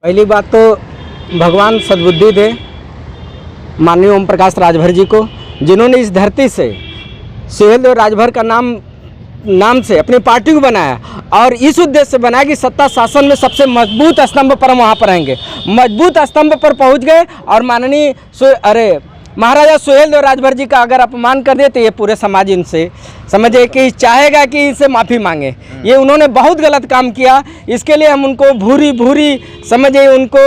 पहली बात तो भगवान सद्बुद्धि दे माननीय ओम प्रकाश राजभर जी को, जिन्होंने इस धरती से सुहेल देव राजभर का नाम से अपनी पार्टी को बनाया और इस उद्देश्य से बनाया कि सत्ता शासन में सबसे मजबूत स्तंभ पर हम वहाँ पर रहेंगे। मजबूत स्तंभ पर पहुँच गए और माननीय महाराजा सुहेल देव राजभर जी का अगर अपमान कर दिए तो ये पूरे समाज इनसे समझे कि चाहेगा कि इनसे माफ़ी मांगे। ये उन्होंने बहुत गलत काम किया, इसके लिए हम उनको भूरी समझे, उनको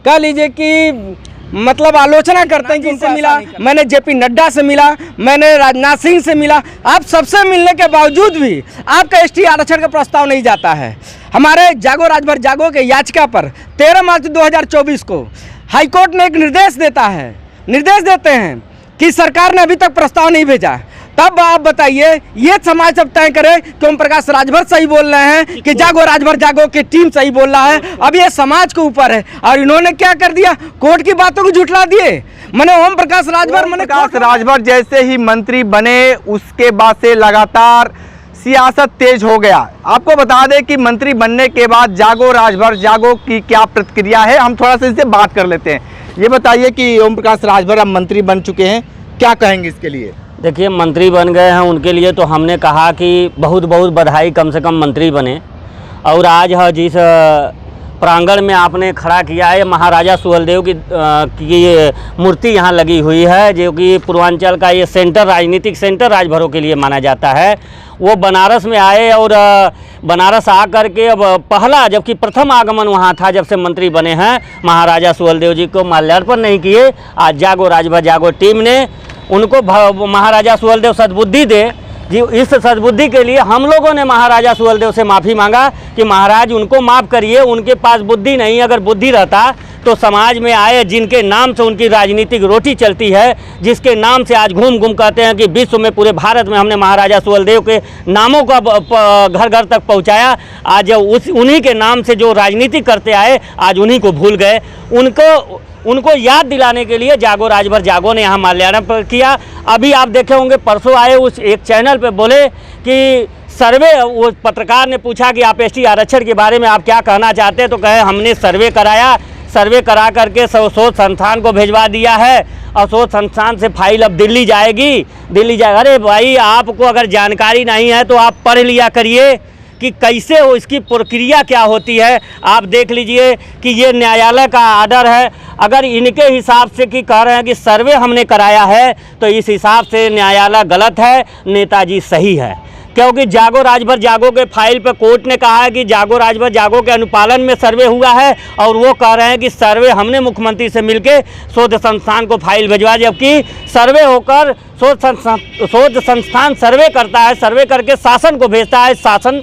कह लीजिए कि मतलब आलोचना करते हैं कि इनसे मिला, मैंने जेपी नड्डा से मिला, मैंने राजनाथ सिंह से मिला, आप सबसे मिलने के बावजूद भी आपका एसटी आरक्षण का प्रस्ताव नहीं जाता है। हमारे जागो राजभर जागो के याचिका पर 13 मार्च 2024 को हाईकोर्ट ने एक निर्देश देते हैं कि सरकार ने अभी तक प्रस्ताव नहीं भेजा। तब आप बताइए, ये समाज सब तय करे कि ओम प्रकाश राजभर सही बोल रहे हैं कि जागो राजभर जागो की टीम सही बोल रहा है। अब ये समाज के ऊपर है और इन्होंने क्या कर दिया, कोर्ट की बातों को झुठला दिए। मैंने ओम प्रकाश राजभर जैसे ही मंत्री बने उसके बाद से लगातार सियासत तेज हो गया। आपको बता दें कि मंत्री बनने के बाद जागो राजभर जागो की क्या प्रतिक्रिया है, हम थोड़ा सा इससे बात कर लेते हैं। ये बताइए कि ओम प्रकाश राजभर अब मंत्री बन चुके हैं, क्या कहेंगे इसके लिए? देखिए, मंत्री बन गए हैं, उनके लिए तो हमने कहा कि बहुत बहुत बधाई, कम से कम मंत्री बने। और आज जिस प्रांगण में आपने खड़ा किया है, महाराजा सुहेलदेव की ये मूर्ति यहाँ लगी हुई है, जो कि पूर्वांचल का ये सेंटर, राजनीतिक सेंटर राजभरों के लिए माना जाता है। वो बनारस में आए और बनारस आ करके अब पहला, जबकि प्रथम आगमन वहाँ था जब से मंत्री बने हैं, महाराजा सुहेलदेव जी को माल्यार्पण नहीं किए। आज जागो राजभर जागो टीम ने उनको महाराजा सुहेलदेव सद्बुद्धि दे जी। इस सद्बुद्धि के लिए हम लोगों ने महाराजा सुहेलदेव से माफ़ी मांगा कि महाराज उनको माफ़ करिए, उनके पास बुद्धि नहीं, अगर बुद्धि रहता तो समाज में आए जिनके नाम से उनकी राजनीतिक रोटी चलती है, जिसके नाम से आज घूम कहते हैं कि विश्व में, पूरे भारत में हमने महाराजा सुहेलदेव के नामों का घर घर तक पहुंचाया। आज उन्हीं के नाम से जो राजनीति करते आए, आज उन्हीं को भूल गए। उनको याद दिलाने के लिए जागो राजभर जागो ने यहाँ माल्यार्पण किया। अभी आप देखे होंगे, परसों आए उस एक चैनल पे बोले कि सर्वे, वो पत्रकार ने पूछा कि आप एसटी आरक्षण के बारे में आप क्या कहना चाहते हैं, तो कहे हमने सर्वे कराया, सर्वे करा करके शोध संस्थान को भिजवा दिया है और शोध संस्थान से फाइल अब दिल्ली जाएगी। अरे भाई, आपको अगर जानकारी नहीं है तो आप पढ़ लिया करिए कि कैसे हो, इसकी प्रक्रिया क्या होती है। आप देख लीजिए कि ये न्यायालय का आर्डर है। अगर इनके हिसाब से कि कह रहे हैं कि सर्वे हमने कराया है, तो इस हिसाब से न्यायालय गलत है, नेताजी सही है। क्योंकि जागो राजभर जागो के फाइल पर कोर्ट ने कहा है कि जागो राजभर जागो के अनुपालन में सर्वे हुआ है, और वो कह रहे हैं कि सर्वे हमने मुख्यमंत्री से मिलके शोध संस्थान को फाइल भिजवा, जबकि सर्वे होकर शोध संस्थान सर्वे करता है, सर्वे करके शासन को भेजता है, शासन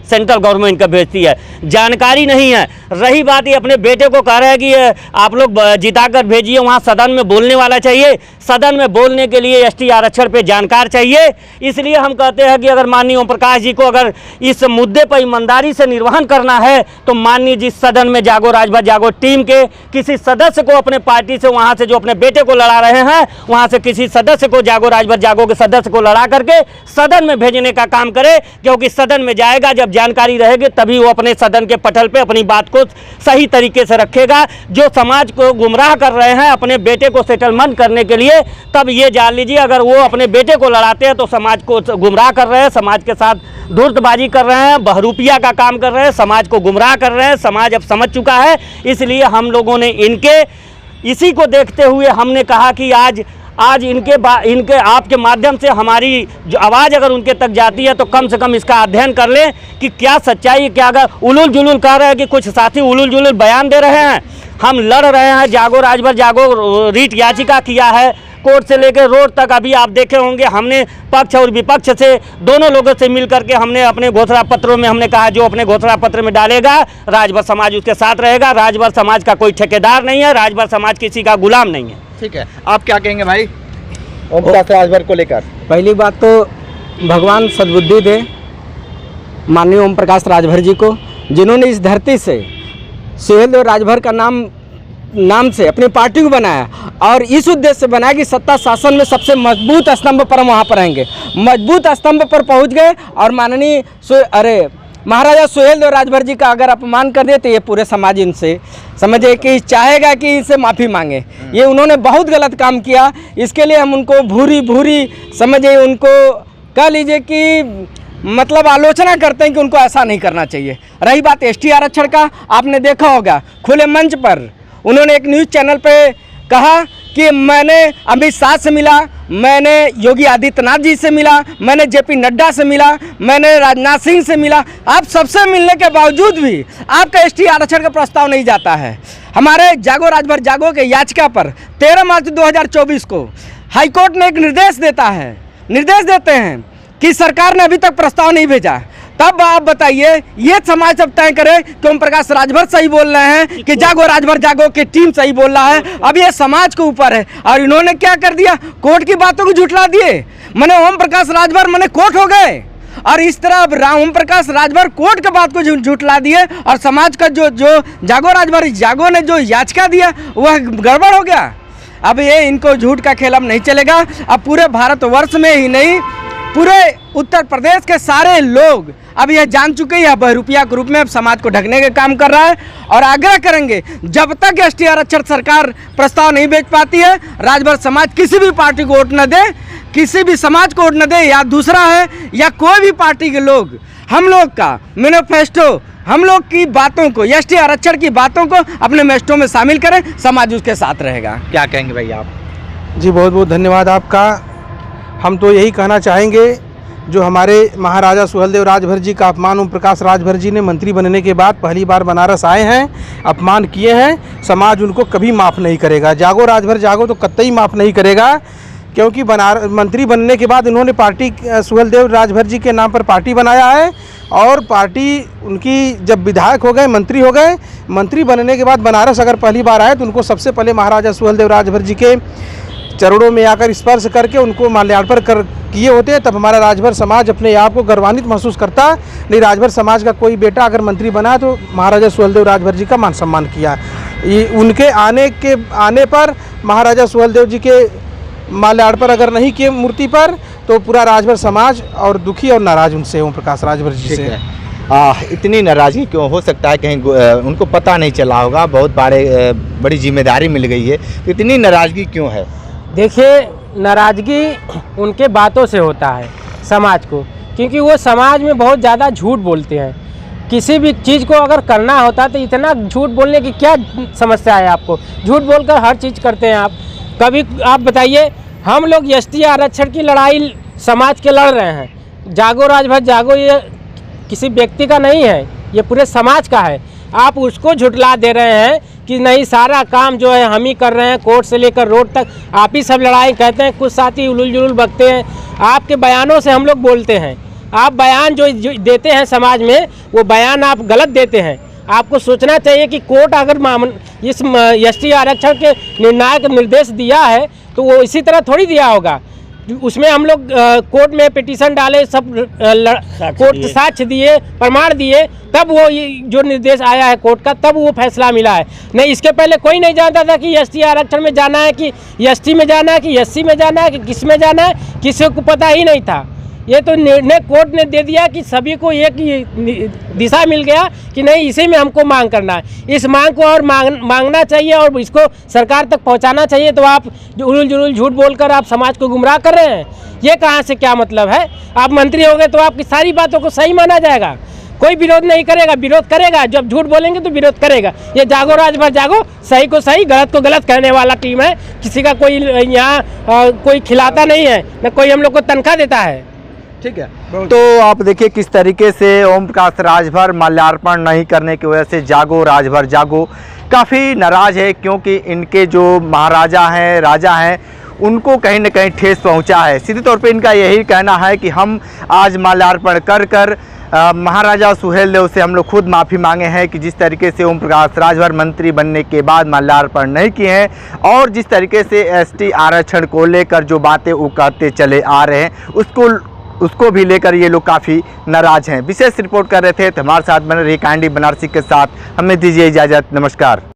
सेंट्रल गवर्नमेंट का भेजती है। जानकारी नहीं है। रही बात, ये अपने बेटे को कह रहे हैं कि आप लोग जिता कर भेजिए, वहाँ सदन में बोलने वाला चाहिए। सदन में बोलने के लिए एसटी आरक्षण पे जानकार चाहिए। इसलिए हम कहते हैं कि अगर माननीय ओम प्रकाश जी को अगर इस मुद्दे पर ईमानदारी से निर्वहन करना है, तो माननीय जिस सदन में जागो राजभर जागो टीम के किसी सदस्य को अपने पार्टी से, वहाँ से जो अपने बेटे को लड़ा रहे हैं, वहाँ से किसी सदस्य को, जागो राजभर जागो के सदस्य को लड़ा करके सदन में भेजने का काम करे। क्योंकि सदन में जाएगा, जब जानकारी रहेगी तभी वो अपने सदन के पटल पे अपनी बात को सही तरीके से रखेगा। जो समाज को गुमराह कर रहे हैं अपने बेटे को सेटलमेंट करने के लिए, तब ये जान लीजिए अगर वो अपने बेटे को लड़ाते हैं तो समाज को गुमराह कर रहे हैं, समाज के साथ धूर्तबाजी कर रहे हैं, बहरूपिया का काम कर रहे हैं, समाज को गुमराह कर रहे हैं। समाज अब समझ चुका है। इसलिए हम लोगों ने इसी को देखते हुए हमने कहा कि आज इनके आपके माध्यम से हमारी जो आवाज़ अगर उनके तक जाती है, तो कम से कम इसका अध्ययन कर लें कि क्या सच्चाई, क्या अगर उलूल जुलूल कह रहे हैं कि कुछ साथी उलूल जुलूल बयान दे रहे हैं। हम लड़ रहे हैं, जागो राजभर जागो रीट याचिका किया है, कोर्ट से लेकर रोड तक। अभी आप देखे होंगे, हमने पक्ष और विपक्ष से दोनों लोगों से मिल करके हमने अपने घोषणा पत्रों में हमने कहा, जो अपने घोषणा पत्र में डालेगा, राजभर समाज उसके साथ रहेगा। राजभर समाज का कोई ठेकेदार नहीं है, राजभर समाज किसी का गुलाम नहीं है। ठीक है, आप क्या कहेंगे भाई ओम प्रकाश राजभर को लेकर? पहली बात तो भगवान सद्बुद्धि दे माननीय ओम प्रकाश राजभर जी को, जिन्होंने इस धरती से सुहेल देव राजभर का नाम से अपनी पार्टी को बनाया और इस उद्देश्य से बनाया कि सत्ता शासन में सबसे मजबूत स्तंभ पर हम वहाँ पर रहेंगे। मजबूत स्तंभ पर पहुँच गए और माननीय महाराजा सुहेलदेव राजभर जी का अगर अपमान कर दे तो ये पूरे समाज इनसे समझे कि चाहेगा कि इनसे माफ़ी मांगे। ये उन्होंने बहुत गलत काम किया, इसके लिए हम उनको भूरी समझे, उनको कह लीजिए कि मतलब आलोचना करते हैं कि उनको ऐसा नहीं करना चाहिए। रही बात एसटी आरक्षण का, आपने देखा होगा खुले मंच पर उन्होंने एक न्यूज़ चैनल पे कहा कि मैंने अमित शाह से मिला, मैंने योगी आदित्यनाथ जी से मिला, मैंने जेपी नड्डा से मिला, मैंने राजनाथ सिंह से मिला। आप सबसे मिलने के बावजूद भी आपका एसटी आरक्षण का प्रस्ताव नहीं जाता है। हमारे जागो राजभर जागो के याचिका पर 13 मार्च 2024 को हाईकोर्ट ने एक निर्देश देते हैं कि सरकार ने अभी तक प्रस्ताव नहीं भेजा। तब आप बताइए, ये समाज सब तय करे कि ओम प्रकाश राजभर सही बोल रहे हैं कि जागो राजभर जागो की टीम सही बोल रहा है। अब ये समाज के ऊपर है। और इन्होंने क्या कर दिया, कोर्ट की बातों को झुठला दिए। मैंने ओम प्रकाश राजभर मैंने कोर्ट हो गए, और इस तरह अब ओम प्रकाश राजभर कोर्ट के बात को झुठला दिए, और समाज का जो जागो राजभर जागो ने जो याचिका दिया वह गड़बड़ हो गया। अब ये इनको झूठ का खेल अब नहीं चलेगा। अब पूरे भारतवर्ष में ही नहीं, पूरे उत्तर प्रदेश के सारे लोग अब यह जान चुके हैं, बहरूपिया के रूप में अब समाज को ढकने का काम कर रहा है। और आग्रह करेंगे, जब तक एसटी आरक्षण सरकार प्रस्ताव नहीं भेज पाती है, राजभर समाज किसी भी पार्टी को वोट न दे, किसी भी समाज को वोट न दे। या दूसरा है, या कोई भी पार्टी के लोग हम लोग का मैनिफेस्टो, हम लोग की बातों को, एसटी आरक्षण की बातों को अपने मैनिफेस्टो में शामिल करें, समाज उसके साथ रहेगा। क्या कहेंगे भाई आप? जी बहुत बहुत धन्यवाद आपका। हम तो यही कहना चाहेंगे, जो हमारे महाराजा सुहेलदेव राजभर जी का अपमान ओम प्रकाश राजभर जी ने मंत्री बनने के बाद पहली बार बनारस आए हैं, अपमान किए हैं, समाज उनको कभी माफ़ नहीं करेगा। जागो राजभर जागो तो कतई माफ़ नहीं करेगा, क्योंकि मंत्री बनने के बाद इन्होंने पार्टी सुहेलदेव राजभर जी के नाम पर पार्टी बनाया है, और पार्टी उनकी जब विधायक हो गए, मंत्री हो गए, मंत्री बनने के बाद बनारस अगर पहली बार आए तो उनको सबसे पहले महाराजा सुहेलदेव राजभर जी के चरणों में आकर स्पर्श करके उनको माल्यार्पण किए होते हैं। तब हमारा राजभर समाज अपने आप को गौरवान्वित महसूस करता। नहीं, राजभर समाज का कोई बेटा अगर मंत्री बना तो महाराजा सुहेलदेव राजभर जी का मान सम्मान किया। ये उनके आने पर महाराजा सुहेलदेव जी के माल्यार्पण अगर नहीं किए मूर्ति पर, तो पूरा राजभर समाज और दुखी और नाराज उनसे, ओम प्रकाश राजभर जी से। इतनी नाराज़गी क्यों? हो सकता है कहीं उनको पता नहीं चला होगा, बहुत बड़ी जिम्मेदारी मिल गई है, तो इतनी नाराज़गी क्यों है? देखिए, नाराज़गी उनके बातों से होता है समाज को, क्योंकि वो समाज में बहुत ज़्यादा झूठ बोलते हैं। किसी भी चीज़ को अगर करना होता तो इतना झूठ बोलने की क्या समस्या है आपको? झूठ बोलकर हर चीज़ करते हैं आप। कभी आप बताइए, हम लोग एसटी आरक्षण की लड़ाई समाज के लड़ रहे हैं। जागो राजभर जागो ये किसी व्यक्ति का नहीं है, ये पूरे समाज का है। आप उसको झुठला दे रहे हैं कि नहीं, सारा काम जो है हम ही कर रहे हैं, कोर्ट से लेकर रोड तक आप ही सब लड़ाई कहते हैं। कुछ साथी उलूल जुलूल बकते हैं, आपके बयानों से हम लोग बोलते हैं। आप बयान जो देते हैं समाज में, वो बयान आप गलत देते हैं। आपको सोचना चाहिए कि कोर्ट अगर इस एसटी आरक्षण के निर्णायक निर्देश दिया है तो वो इसी तरह थोड़ी दिया होगा। उसमें हम लोग कोर्ट में पिटीशन डाले, सब कोर्ट साक्ष्य दिए, प्रमाण दिए, तब वो जो निर्देश आया है कोर्ट का, तब वो फैसला मिला है। नहीं, इसके पहले कोई नहीं जानता था कि एसटी आरक्षण में जाना है, कि एसटी में जाना है, कि एससी में जाना है, कि किस में जाना है, किसी को पता ही नहीं था। ये तो निर्णय कोर्ट ने दे दिया कि सभी को एक दिशा मिल गया कि नहीं, इसी में हमको मांग करना है। इस मांग को और मांगना चाहिए और इसको सरकार तक पहुंचाना चाहिए। तो आप जो उलूल जुलूल झूठ बोलकर आप समाज को गुमराह कर रहे हैं, ये कहाँ से क्या मतलब है? आप मंत्री हो गए तो आपकी सारी बातों को सही माना जाएगा, कोई विरोध नहीं करेगा। विरोध करेगा, जब झूठ बोलेंगे तो विरोध करेगा। ये जागो राजभर जागो, सही को सही, गलत को गलत कहने वाला टीम है। किसी का कोई यहाँ कोई खिलाता नहीं है, न कोई हम लोग को तनख्वाह देता है। ठीक है, तो आप देखिए किस तरीके से ओम प्रकाश राजभर माल्यार्पण नहीं करने की वजह से जागो राजभर जागो काफ़ी नाराज़ है, क्योंकि इनके जो महाराजा हैं, राजा हैं, उनको कहीं ना कहीं ठेस पहुंचा है। सीधे तौर पे इनका यही कहना है कि हम आज माल्यार्पण कर महाराजा सुहेलदेव से हम लोग खुद माफ़ी मांगे हैं कि जिस तरीके से ओम प्रकाश राजभर मंत्री बनने के बाद माल्यार्पण नहीं किए हैं, और जिस तरीके से एसटी आरक्षण को लेकर जो बातें वो कहते चले आ रहे हैं, उसको भी लेकर ये लोग काफ़ी नाराज़ हैं। विशेष रिपोर्ट कर रहे थे, तो हमारे साथ बने रही कैंडी बनारसी के साथ। हमें दीजिए इजाज़त, नमस्कार।